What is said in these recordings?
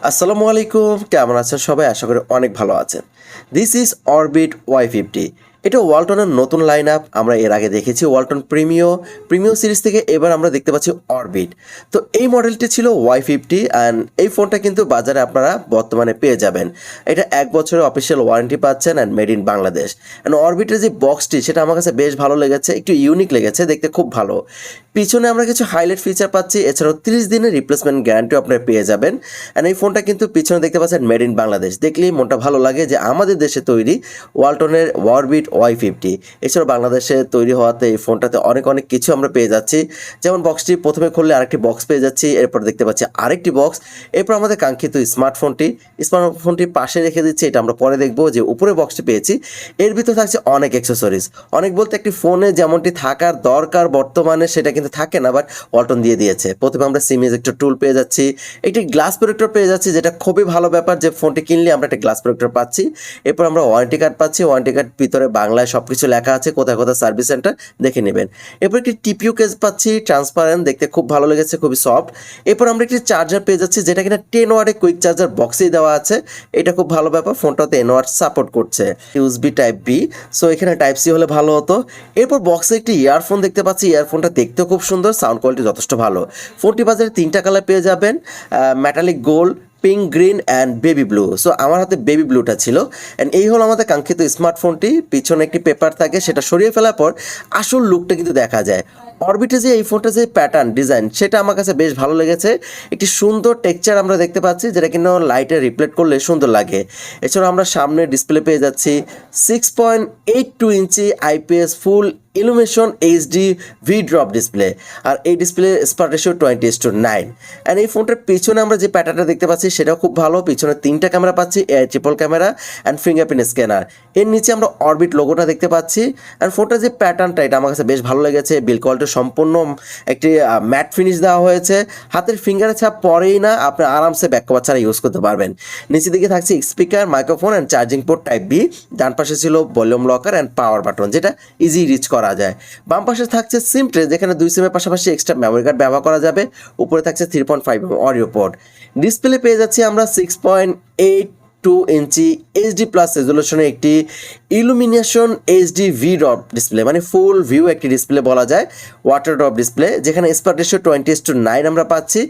আসসালামু আলাইকুম, কেমন আছেন সবাই? আশা করি অনেক ভালো আছেন। This is orbit Y50। এটা ওয়ালটনের নতুন লাইন আপ। আমরা এর আগে দেখেছি ওয়ালটন প্রিমিও সিরিজ থেকে এবার আমরা দেখতে পাচ্ছি অরবিট। তো এই মডেলটি ছিল Y50 অ্যান্ড এই ফোনটা কিন্তু বাজারে আপনারা বর্তমানে পেয়ে যাবেন। এটা 1 বছরের অফিসিয়াল ওয়ারেন্টি পাচ্ছেন and made in Bangladesh. And অরবিটের যে বক্সটি সেটা আমার কাছে বেশ ভালো লেগেছে, একটু ইউনিক লেগেছে, দেখতে খুব ভালো। পিছনে আমরা কিছু হাইলাইট ফিচার পাচ্ছি, এছাড়াও 30 দিনের রিপ্লেসমেন্ট গ্যারান্টিও আপনারা পেয়ে যাবেন। অ্যান্ড এই ফোনটা কিন্তু পিছনে দেখতে পাচ্ছেন মেড ইন বাংলাদেশ, দেখলেই মনটা ভালো লাগে যে আমাদের দেশে তৈরি ওয়ালটনের অরবিট Y50। এছাড়াও বাংলাদেশে তৈরি হওয়াতে এই ফোনটাতে অনেক অনেক কিছু আমরা পেয়ে যাচ্ছি। যেমন বক্সটি প্রথমে খুললে আরেকটি বক্স পেয়ে যাচ্ছি, এরপর দেখতে পাচ্ছি আরেকটি বক্স, এরপর আমাদের কাঙ্ক্ষিত স্মার্টফোনটি পাশে রেখে দিচ্ছি। এটা আমরা পরে দেখবো যে উপরে বক্সটি পেয়েছি, এর ভিতরে থাকছে অনেক অ্যাক্সেসরিজ। অনেক বলতে একটি ফোনে যেমনটি থাকার দরকার বর্তমানে সেটা কিন্তু থাকে না, বাট ওয়ালটন দিয়ে দিয়েছে। প্রথমে আমরা সিম ইজেক্টর টুল পেয়ে যাচ্ছি, একটি গ্লাস প্রোটেক্টর পেয়ে যাচ্ছি, যেটা খুবই ভালো ব্যাপার যে ফোনটি কিনলে আমরা একটা গ্লাস প্রোটেক্টর পাচ্ছি। এরপর আমরা ওয়ারেন্টি কার্ড পাচ্ছি, ওয়ারেন্টি কার্ড ভিতরে বাংলায় সব কিছু লেখা আছে, কোথায় কোথায় সার্ভিস সেন্টার দেখে নেবেন। এরপর একটি টিপিউ কেস পাচ্ছি, ট্রান্সপারেন্ট, দেখতে খুব ভালো লেগেছে, খুবই সফট। এরপর আমরা একটি চার্জার পেয়ে যাচ্ছি, যেটা কিনা 10 ওয়াটের কুইক চার্জার বক্সেই দেওয়া আছে। এটা খুব ভালো ব্যাপার, ফোনটাতে 10 ওয়াট সাপোর্ট করছে। ইউএসবি টাইপ বি, সো এখানে টাইপ সি হলে ভালো হতো। এরপর বক্সে একটি ইয়ারফোন দেখতে পাচ্ছি, ইয়ারফোনটা দেখতেও খুব সুন্দর, সাউন্ড কোয়ালিটি যথেষ্ট ভালো। ফোনটি বাজারে 3টা কালার পেয়ে যাবেন, metallic gold, pink, green and baby blue. So আমার হাতে বেবি ব্লুটা ছিল। অ্যান্ড এই হলো আমাদের কাঙ্ক্ষিত স্মার্টফোনটি। পিছনে একটি পেপার থাকে, সেটা সরিয়ে ফেলার পর আসল লুকটা কিন্তু দেখা যায়। অরবিটে যে এই ফোনটা যে প্যাটার্ন ডিজাইন সেটা আমার কাছে বেশ ভালো লেগেছে। একটি সুন্দর টেক্সচার আমরা দেখতে পাচ্ছি, যেটা কিন্তু লাইটে রিফ্লেক্ট করলে সুন্দর লাগে। এছাড়াও আমরা সামনে ডিসপ্লে পেয়ে যাচ্ছি 6.82 ইঞ্চি IPS full illumination HD V drop display. আর এই ডিসপ্লে স্পার্ট রেশিও 20:9। অ্যান্ড এই ফোনটার পিছনে আমরা যে প্যাটার্নটা দেখতে পাচ্ছি সেটাও খুব ভালো। পিছনে 3টা ক্যামেরা পাচ্ছি, triple camera and fingerprint scanner. এর নিচে আমরা অরবিট লোগোটা দেখতে পাচ্ছি। অ্যান্ড ফোনটার যে প্যাটার্নটা এটা আমার কাছে বেশ ভালো লেগেছে। বিল কোয়ালিটি সম্পূর্ণ একটি ম্যাট ফিনিশ দেওয়া হয়েছে। হাতের ফিঙ্গারের ছাপ পরেই না, আপনি আরামসে ব্যাক কভার ছাড়া ইউজ করতে পারবেন। নিচের দিকে থাকছে speaker, microphone and charging port type B. ডান পাশে ছিল volume rocker and power button, যেটা ইজি রিচ করা যায়। বাম পাশে থাকছে সিম ট্রে, যেখানে 2 সিমের পাশাপাশি এক্সট্রা মেমোরি কার্ড ব্যবহার করা যাবে। উপরে থাকছে 3.5 অডিও পোর্ট। ডিসপ্লে পেয়ে যাচ্ছি আমরা 6.82 ইঞ্চি এইচডি প্লাস রেজলিউশনের একটি illumination HD V drop display, মানে ফুল ভিউ একটি ডিসপ্লে বলা যায়, ওয়াটার ড্রপ ডিসপ্লে, যেখানে স্পার্ট রেশিও 20:9 আমরা পাচ্ছি।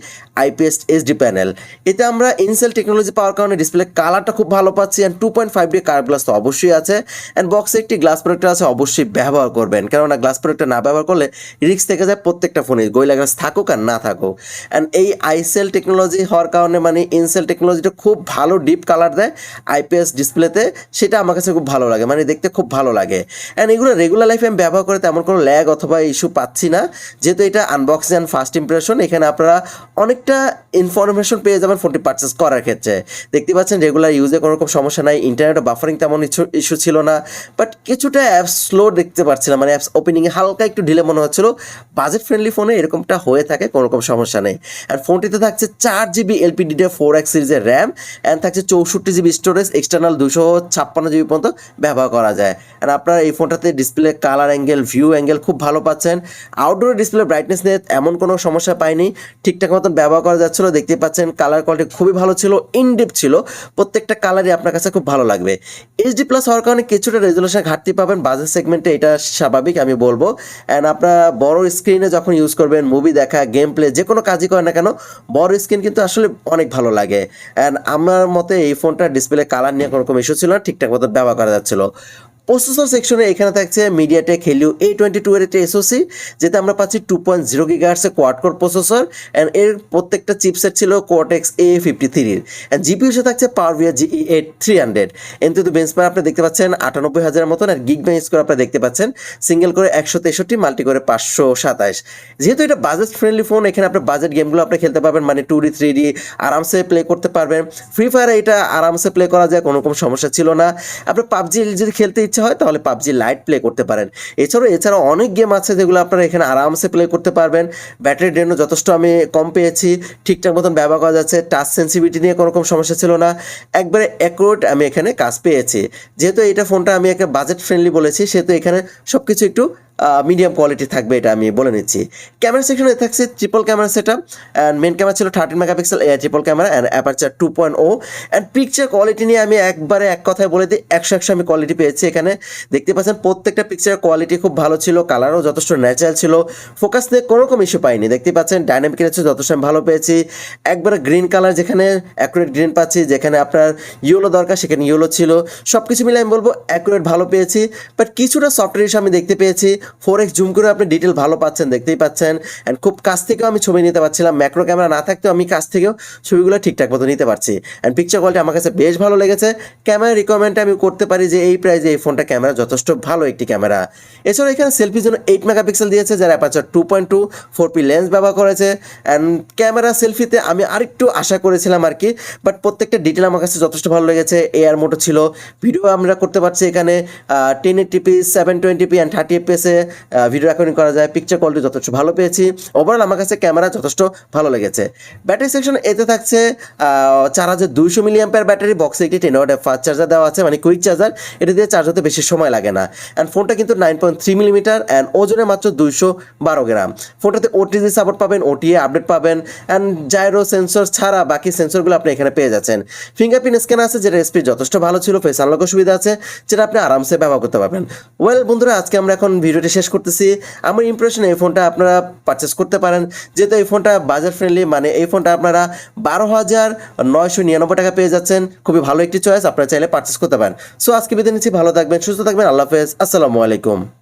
আইপিএস এইচডি প্যানেল, এতে আমরা ইনসেল টেকনোলজি পাওয়ার কারণে ডিসপ্লে কালারটা খুব ভালো পাচ্ছি। অ্যান্ড 2.5D কার্ভ গ্লাস তো অবশ্যই আছে। অ্যান্ড বক্সে একটি গ্লাস প্রোটেক্টর আছে, অবশ্যই ব্যবহার করবেন, কেননা গ্লাস প্রোটেক্টর না ব্যবহার করলে রিস্ক থেকে যায় প্রত্যেকটা ফোনে, গোয়েলা গ্লাস থাকুক আর না থাকুক। অ্যান্ড এই আইসেল টেকনোলজি হওয়ার কারণে, মানে ইনসেল টেকনোলজিটা খুব ভালো ডিপ কালার দেয় আইপিএস ডিসপ্লেতে, সেটা আমার কাছে খুব ভালো লাগে, মানে দেখতে খুব ভালো লাগে। অ্যান্ড এগুলো রেগুলার লাইফে আমি ব্যবহার করে তেমন কোনো ল্যাগ অথবা ইস্যু পাচ্ছি না, যেহেতু এটা আনবক্সিং অ্যান্ড ফার্স্ট ইমপ্রেশন। এখানে আপনারা অনেকটা ইনফরমেশন পেয়ে যাবেন ফোনটি পারচেস করার ক্ষেত্রে। দেখতে পাচ্ছেন রেগুলার ইউজে কোনো রকম সমস্যা নাই, ইন্টারনেট বাফারিং তেমন ইস্যু ছিল না, বাট কিছুটা অ্যাপস স্লো দেখতে পাচ্ছিলাম, মানে অ্যাপস ওপেনিংয়ে হালকা একটু ঢিলে মনে হচ্ছিল। বাজেট ফ্রেন্ডলি ফোনে এরকমটা হয়ে থাকে, কোনো রকম সমস্যা নেই। আর ফোনটিতে থাকছে 4GB LPDDR4X সিরিজের র্যাম অ্যান্ড থাকছে 64GB স্টোরেজ, এক্সটার্নাল 256GB পর্যন্ত ব্যবহার করা যায়। আর আপনার এই ফোনটাতে display colour angle, view angle খুব ভালো পাচ্ছেন। আউটডোর ডিসপ্লে ব্রাইটনেস নিয়ে এমন কোনো সমস্যা পাইনি, ঠিকঠাক মতন ব্যবহার করা যাচ্ছিল। দেখতে পাচ্ছেন কালার কোয়ালিটি খুবই ভালো ছিল, ইনডেপথ ছিল, প্রত্যেকটা কালারই আপনার কাছে খুব ভালো লাগবে। এইচডি প্লাস হওয়ার কারণে কিছুটা রেজলিউশন ঘাটতি পাবেন বাজেট সেগমেন্টে, এটা স্বাভাবিক আমি বলবো। অ্যান্ড আপনার বড় স্ক্রিনে যখন ইউজ করবেন, মুভি দেখা, গেম প্লে, যে কোনো কাজই করেন না কেন, বড় স্ক্রিন কিন্তু আসলে অনেক ভালো লাগে। অ্যান্ড আমার মতে এই ফোনটার ডিসপ্লে কালার নিয়ে কোনো রকম ইস্যু ছিল না, ঠিকঠাক মতো ব্যবহার করা যাচ্ছিল। প্রসেসর সেকশনে এখানে থাকছে মিডিয়াটেক হেলিও A22 এর একটি SoC, যেটা আমরা পাচ্ছি 2.0 GHz quad core processor. And এর প্রত্যেকটা চিপসেট ছিল Cortex A53 এর। অ্যান্ড জিপিইউ সে থাকছে পাওয়ার GE8 300। কিন্তু বেঞ্চমার্ক আপনি দেখতে পাচ্ছেন 98,000 মতন, আর গিগ বেঞ্চ স্কোর আপনি দেখতে পাচ্ছেন সিঙ্গেল করে 163, মাল্টি করে 527। যেহেতু এটা বাজেট ফ্রেন্ডলি ফোন, এখানে আপনি বাজেট গেমগুলো আপনি খেলতে পারবেন, মানে 2D 3D আরামসে প্লে করতে পারবেন। ফ্রি ফায়ার এটা আরামসে প্লে করা যায়, কোনো রকম সমস্যা ছিল না। আপনি পাবজি যদি খেলতে ইচ্ছা হয় তাহলে পাবজি লাইট প্লে করতে পারেন। এছাড়াও অনেক গেম আছে যেগুলো আপনারা এখানে আরামসে প্লে করতে পারবেন। ব্যাটারি ড্রেনও যথেষ্ট আমি কম পেয়েছি, ঠিকঠাক মতন ব্যবহার করা যাচ্ছে। টাচ সেন্সিভিটি নিয়ে কোনো রকম সমস্যা ছিল না, একবারে অ্যাকুরেট আমি এখানে কাজ পেয়েছি। যেহেতু এটা ফোনটা আমি একটা বাজেট ফ্রেন্ডলি বলেছি, সেহেতু এখানে সব কিছু একটু মিডিয়াম কোয়ালিটি থাকবে, এটা আমি বলে নিচ্ছি। ক্যামেরা সেকশনে থাকছে triple camera setup, and main camera ছিল 13 megapixel AI triple camera and aperture 2.0। And picture quality নিয়ে আমি একবারে এক কথায় বলে দিই, 100 আমি কোয়ালিটি পেয়েছি। এখানে দেখতে পাচ্ছেন প্রত্যেকটা পিকচারের কোয়ালিটি খুব ভালো ছিল, কালারও যথেষ্ট ন্যাচারাল ছিল, ফোকাস নিয়ে কোনো রকম ইস্যু পাইনি। দেখতে পাচ্ছেন ডাইনামিক রেঞ্জ যথেষ্ট আমি ভালো পেয়েছি, একবারে গ্রিন কালার যেখানে অ্যাকুরেট গ্রিন পাচ্ছি, যেখানে আপনার ইয়েলো দরকার সেখানে ইয়েলো ছিল, সব কিছু মিলে আমি বলবো অ্যাকুরেট ভালো পেয়েছি। বাট কিছুটা সফটওয়্যার ইস্যু আমি দেখতে পেয়েছি, 4x জুম করে আপনি ডিটেল ভালো পাচ্ছেন, দেখতেই পাচ্ছেন। অ্যান্ড খুব কাছ থেকেও আমি ছবি নিতে পারছিলাম, ম্যাক্রো ক্যামেরা না থাকতেও আমি কাছ থেকেও ছবিগুলো ঠিকঠাক মতো নিতে পারছি। অ্যান্ড পিকচার কোয়ালিটি আমার কাছে বেশ ভালো লেগেছে। ক্যামেরা রিকমেন্ডটা আমি করতে পারি যে এই প্রাইজে এই ফোনটা ক্যামেরা যথেষ্ট ভালো একটি ক্যামেরা। এছাড়াও এখানে সেলফির জন্য 8 মেগাপিক্সেল দিয়েছে, যার অ্যাপারচার 2.2 4P লেন্স ব্যবহার করেছে। অ্যান্ড ক্যামেরা সেলফিতে আমি আরেকটু আশা করেছিলাম আর কি, বাট প্রত্যেকটা ডিটেল আমার কাছে যথেষ্ট ভালো লেগেছে। এআর মোডও ছিল, ভিডিও আমরা করতে পারছি এখানে 1080p 720p and 30fps A video recording করা যায়। পিকচার কোয়ালিটি যথেষ্ট ভালো পেয়েছি। ওভারঅল আমার কাছে ক্যামেরা যথেষ্ট ভালো লেগেছে। ব্যাটারি সেকশন এতে থাকছে 4200 মিলিঅ্যাম্পিয়ার ব্যাটারি, বক্সে একটি 10 ওয়াট ফাস্ট চার্জার দেওয়া আছে, মানে কুইক চার্জার। এটা দিয়ে চার্জ হতে বেশি সময় লাগে না। অ্যান্ড ফোনটা কিন্তু 9.3 মিলিমিটার অ্যান্ড ওজনে মাত্র 212 গ্রাম। ফোনটাতে ওটিজি সাপোর্ট পাবেন, ওটিএ আপডেট পাবেন, অ্যান্ড জাইরো সেন্সর ছাড়া বাকি সেন্সরগুলো আপনি এখানে পেয়ে যাচ্ছেন। ফিঙ্গারপ্রিন্ট স্ক্যানার আছে, যেটা স্পিড যথেষ্ট ভালো ছিল, ফেস আনলকের সুবিধা আছে, যেটা আপনি আরামসে ব্যবহার করতে পারবেন। ওয়েল বন্ধুরা, আজকে আমরা এখন ভিডিওটি শেষ করতেছি। আমার ইমপ্রেশন এই ফোনটা আপনারা পারচেস করতে পারেন, যেহেতু এই ফোনটা বাজার ফ্রেন্ডলি, মানে এই ফোনটা আপনারা 12,999 টাকা পেয়ে যাচ্ছেন। খুবই ভালো একটি চয়েস, আপনারা চাইলে পারচেস করতে পারেন। সো আজকে বিদায় নিচ্ছি, ভালো থাকবেন, সুস্থ থাকবেন, আল্লাহ হাফেজ, আসসালামু আলাইকুম।